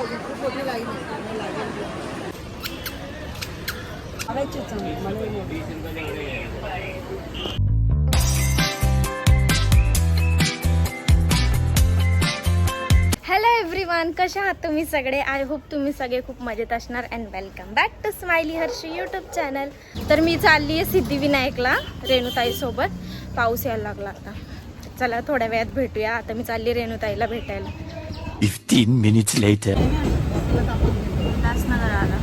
Hello everyone, कशा आहात तुम्ही सगळे? आय होप तुम्ही सगळे खूप मजेत असणार and welcome back to Smiley Harshi YouTube channel. तर मी चालली आहे सिद्धिविनायकला रेणुताई सोबत. पाऊस यायला लागला आता. चला थोड्या वेळात भेटूया. आता मी चालली रेणुताईला भेटायला. 15 minutes later. उल्हासनगर आला.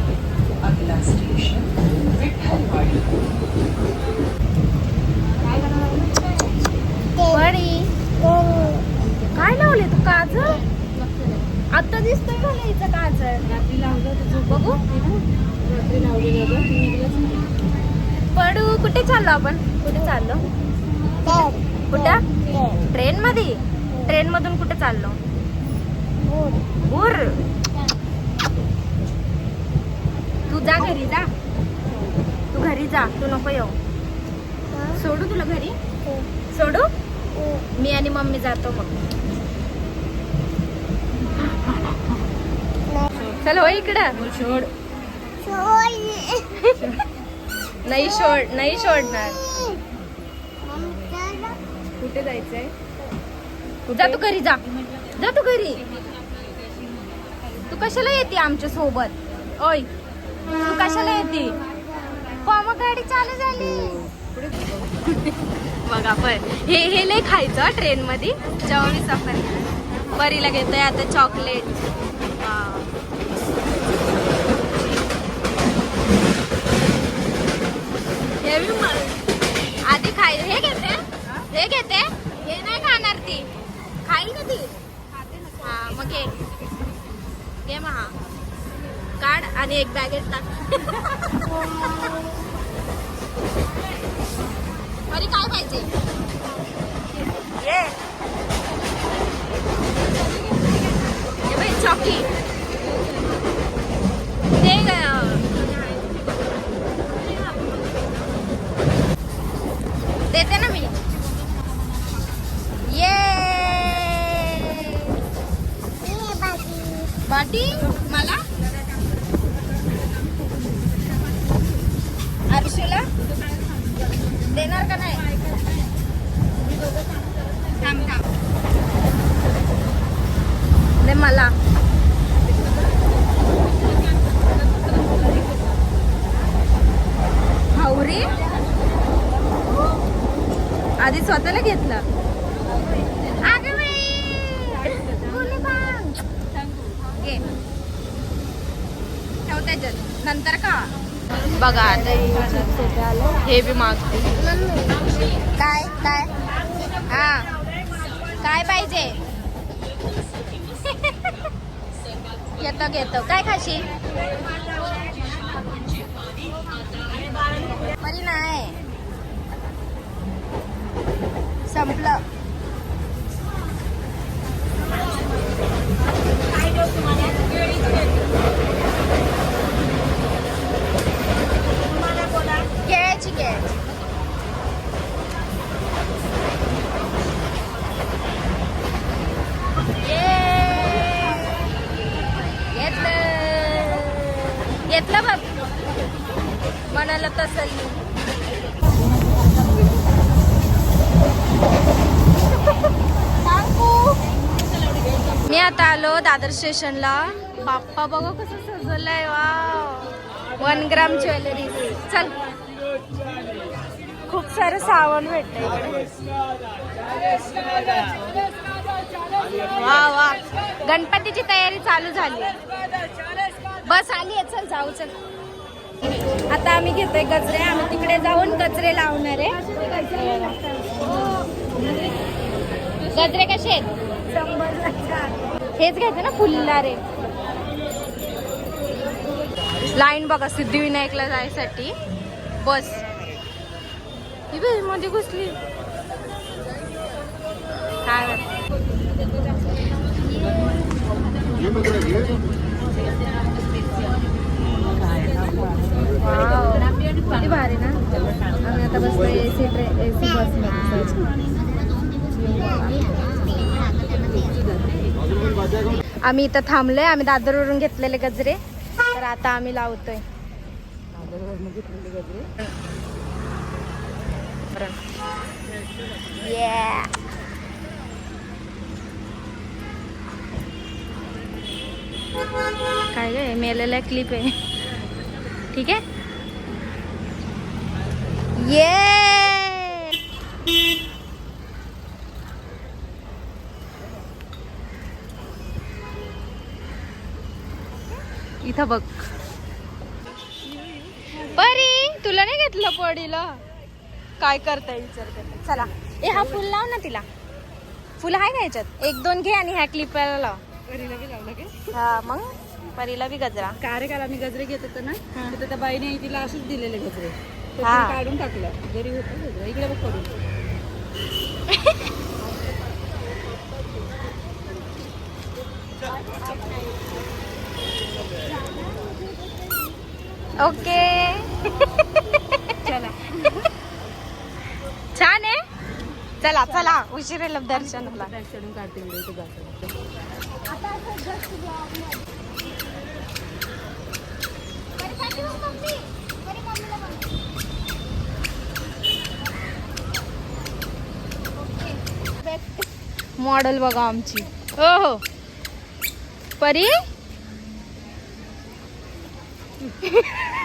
काय लावले तू? काजळ आता दिसतोय का हिचं काजळ? रात्री लावलं बघू. रात्री लावलेलं पडू. कुठे चाललो आपण? कुठे चाललो? कुठं? ट्रेन मध्ये? ट्रेन मधून कुठे चाललो? उर. तू जा घरी जा. तू घरी जा. तू नको येऊ. सोडू तुला घरी? सोडू? मी आणि मम्मी जातो मग. चलो इकडं. सोड. नाही सोड. नाही सोडणार. कुठे जायचंय? जा तू घरी जा. जा तू घरी. तू कशाला येते आमच्या सोबत? ओय तू कशाला येते? मग गाडी चालू झाली. बघा पण हे लय खायचं ट्रेन मध्ये जेव्हा मी सफर केला. परीला घेतोय आता चॉकलेट. आधी खाय. हे घेते. हे घेते. हे नाही खाणार ती. खाईल ना ती. हा मग घे. घे मग. हा काढ आणि एक बॅगेत टाक. परी काय पाहिजे? ये बाई चॉकी ते देते ना मी. ये बाटी मला. आरुषीला देणार का नाही? थांब थांब. दे मला. हावरी आधी स्वतःला घेतलं. अगं बाई बोले बांग. घे ठेव त्याच्यात नंतर का. बघा आता हे बी मागते. काय काय? हा काय पाहिजे? घेतो घेतो. काय खाशी? बरी नाही. संपलं. घ्यायची घ्यायची. घेतलं बघ. मनाला तसल्ली. मी आता आलो दादर स्टेशनला. बाप्पा बघा कसं सजवलंय. वा 1 ग्राम ज्वेलरी. चल खूप सारं सामान भेटतंय इकडे. वा वा गणपतीची तयारी चालू झाली. बस आली आहे. चल जाऊ. चल आता आम्ही घेतोय गजरे. आम्ही तिकडे जाऊन गजरे लावणार आहे. गजरे कसे आहेत? 100. हेच घ्यायचं ना फुलणारे. लाईन बघा सिद्धिविनायकला जायसाठी. बस ही बस मध्ये घुसली. काय किती भारी ना. आम्ही आता बसलो एसी बस मध्ये. आम्ही इथं थांबलोय, आम्ही दादरवरून घेतलेले गजरे, तर आता आम्ही लावतोय. Yeah. काय गे मेलेला क्लिप आहे. ठीक आहे. ये इथं बघ. परी तुला नाही घेतलं पडीला, काय करताय विचारते. चला ए हा फुल लाव ना तिला. फुल आहे का याच्यात? 1-2 घे आणि ह्या क्लिपला लाव. परीला बी लावलं काय? हा मग परीला बी गजरा. कार्यकाल आम्ही गजरे घेत होतो ना, तर त्या बाईने तिला असेच दिलेले गजरे, तर हा. तिने काढून टाकलं. घरी होतं गजरा. इकडे बघ पडून. ओके. चला छान आहे. चला चला उशीर आहे दर्शनाला. चढून काढते व्हिडिओ इथे जातो. मॉडेल बघा आमची. हो हो परी.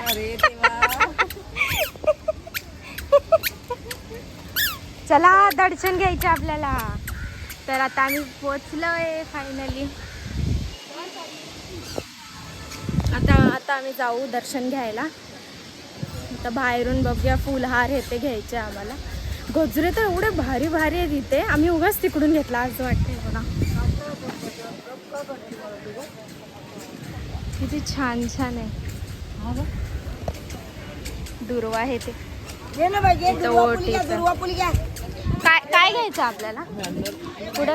अरे देवा. चला दर्शन घ्यायचे आपल्याला. तर आता आम्ही पोचलोय फायनली. आता आम्ही जाऊ दर्शन घ्यायला. आता बाहेरून बघूया फुलहार हे ते घ्यायचे आम्हाला. गजरे तर एवढे भारी भारी आहेत इथे. आम्ही उगाच तिकडून घेतला असं वाटतंय बघा. किती छान छान आहे. दुर्वा आहे ते. इथं ओटीचं. काय काय घ्यायचं आपल्याला पुढं?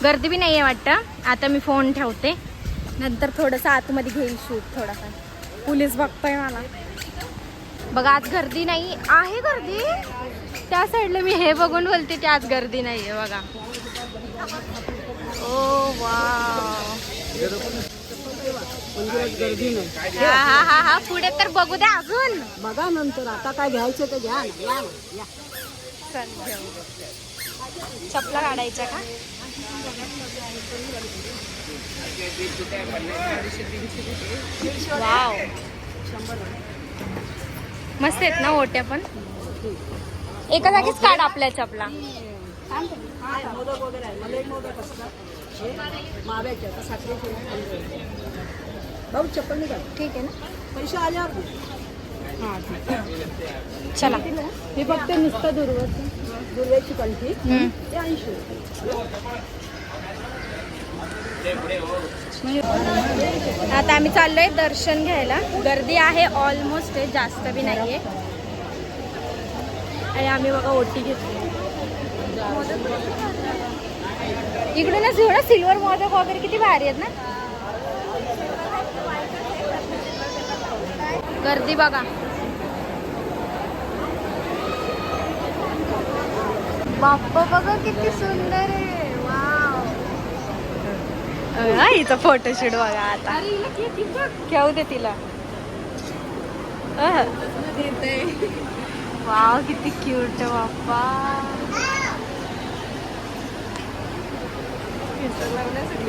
गर्दी बी नाही आहे वाटतं. आता मी फोन ठेवते, नंतर थोडंसं आतमध्ये घेईल शूट थोडाफार. पोलीस बघतोय मला. बघा आज गर्दी नाही आहे. गर्दी त्या साईडला मी हे बघून बोलते की आज गर्दी नाही आहे बघा. ओ वाव. गर्दी नाही. हा हा हा हा पुढे तर बघू द्या अजून. बघा नंतर. आता काय घ्यायचं ते घ्या. या. चल घेऊ. चपला काढायच्या का? वाव मस्त आहेत ना ओट्या पण. एका जागीच काढ आपल्या चपला. मोदक वगैरे आहे. मला एक मोदक असतात माव्याचे. आता साखरेचे. भाऊ चप्पल नाही काढ. ठीक आहे ना. पैसे आल्यावर. हां ठीक आहे. चला. हे फक्त नुसतं दुर्व्याची कंठी ते 80 आता आम्ही चाललोय दर्शन घ्यायला. गर्दी आहे ऑलमोस्ट आहे, जास्त बी नाहीये. आणि आम्ही बघा ओटी घेतली. इकडूनच एवढा सिल्वर मोदक वगैरे किती भारी आहेत ना. गर्दी बघा. बाप्पा बघा किती सुंदर आहे. वाव. हिचा फोटोशूट बघा आता. घेऊ दे तिला. वाव किती क्यूट आहे बाप्पा.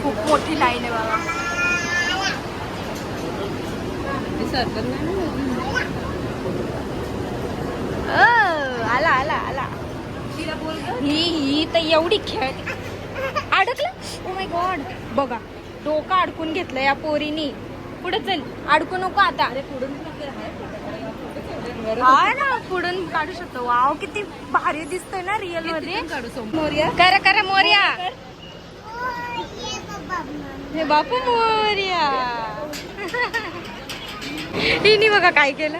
खूप मोठी लाईन आहे बाबा. आला आला आला. ही तर एवढी खेळते. अडकलं. Oh my God. बघा डोकं अडकून घेतलं या पोरीनी. पुढे चल. अडकू नको आता. हा ना पुढून काढू शकतो. वाव किती भारी दिसतोय ना रिअल मध्ये. करा करा मोर्या. हे बापू मोर्या. हिनी बघा काय केलं.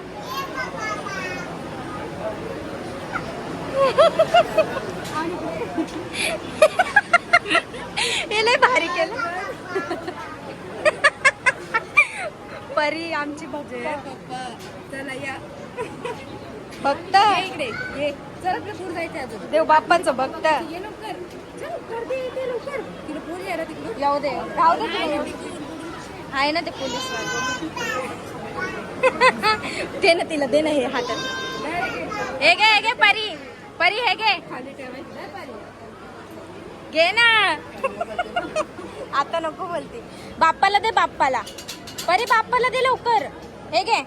हे लय भारी केलं. परी आमची बघ. चला या. भक्त इकडे ये चल आपल्या पूर जायचं अजून देव बाप्पांचं भक्त ये लवकर चल गर्दी येते लवकर तिला पूर यायला तिकडून जाऊ दे राहू दे तिकडे. आहे ना ते पोलीस ते ना तिला दे ना हे हातात हे घे परी परी हे घे खाली ठेवायचं नाही पाणी. घे ना आता नको बोलते बाप्पाला दे बाप्पाला परी बाप्पाला दे लवकर हे घे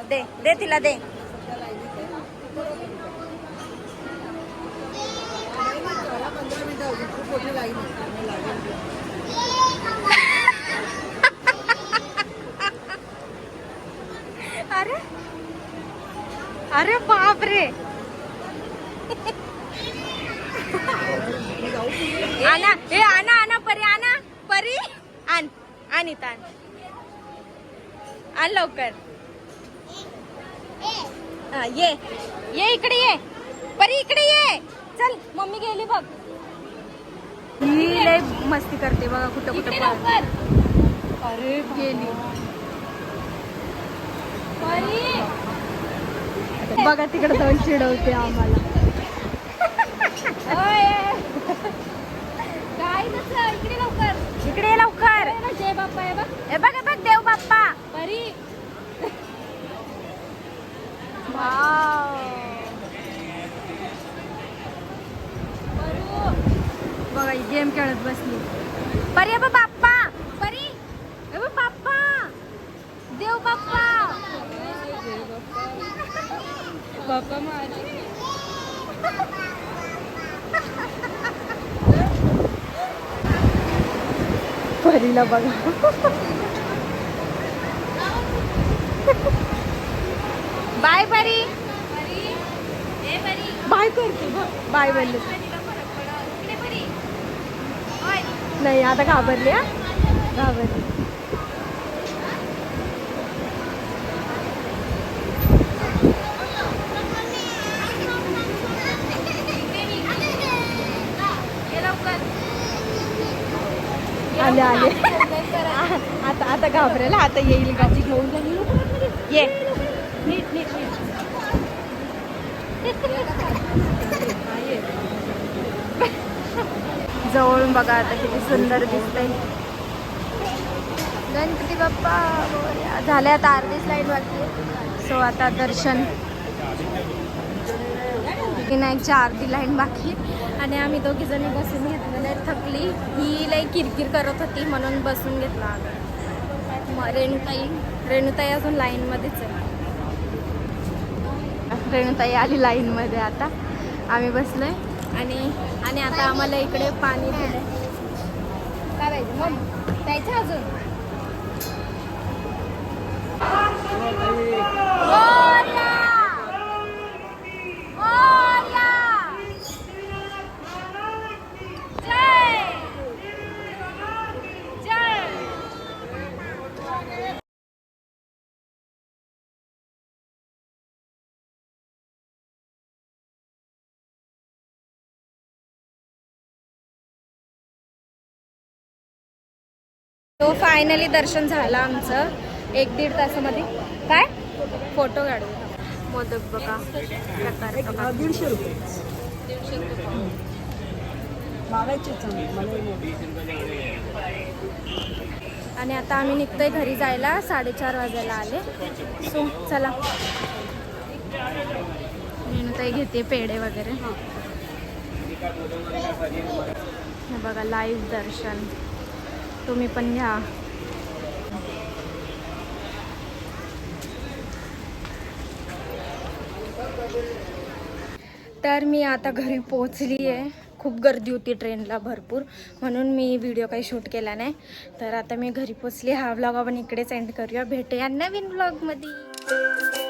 दे दे तिला दे चला 15 मिनिटं अजून खूप मोठी लाईन आहे. अरे अरे बाप रे आना हे आना परी आण इथं आण लवकर हा, ये इकडे ये परी इकडे ये चल मम्मी गेली बघ ही लय मस्ती करते बघा कुठं पळत. अरे गेली परी बघा तिकडे जाऊन चिडवते आम्हाला काय नसलं इकडे ये लवकर जय बाप्पा हे बघ देव बाप्पा परी बघा गेम खेळत बसली परी हे बघ बाप्पा परी हे बघ बाप्पा देव बाप्पा बाप्पा माझे परीला बघा बाय परी बाय करते बाय बोलले नाही आता घाबरली घाबरली आले आता घाबरेल आता येईल गाची घेऊन ये नीट जवळून बघा आता किती सुंदर दिसतंय गणपती बाप्पा मोरया. झाले आता अर्धी स्लाईड बाकी सो आता दर्शन विनायकची अर्धी लाईन बाकी आणि आम्ही दोघी जणी बसून घेतलेले थकली ही लई किरकिर करत होती म्हणून बसून घेतला आम्ही रेणुताई अजून लाईनमध्येच आहे रेणुताई आली लाईनमध्ये आता आम्ही बसलोय आणि आता आम्हाला इकडे पाणी दिलंय काय पाहिजे मग प्यायचं अजून तो फायनली दर्शन झालं आमचं 1-1.5 तासामध्ये काय फोटो काढू मोदक बघा प्रकार बघा 150 रुपये 150 रुपये मागायचे आणि आता आम्ही निघतोय घरी जायला 4:30 वाजायला आले सो चला रेणुताई घेते पेढे वगैरे हे बघा लाईव्ह दर्शन तुम्ही पण घ्या तर मी आता घरी पोहोचली आहे खूप गर्दी होती ट्रेनला भरपूर म्हणून मी व्हिडिओ काही शूट केला नाही तर आता मी घरी पोहोचली हा व्लॉग आपण इकडेच एंड करूया भेटूया नवीन व्लॉगमध्ये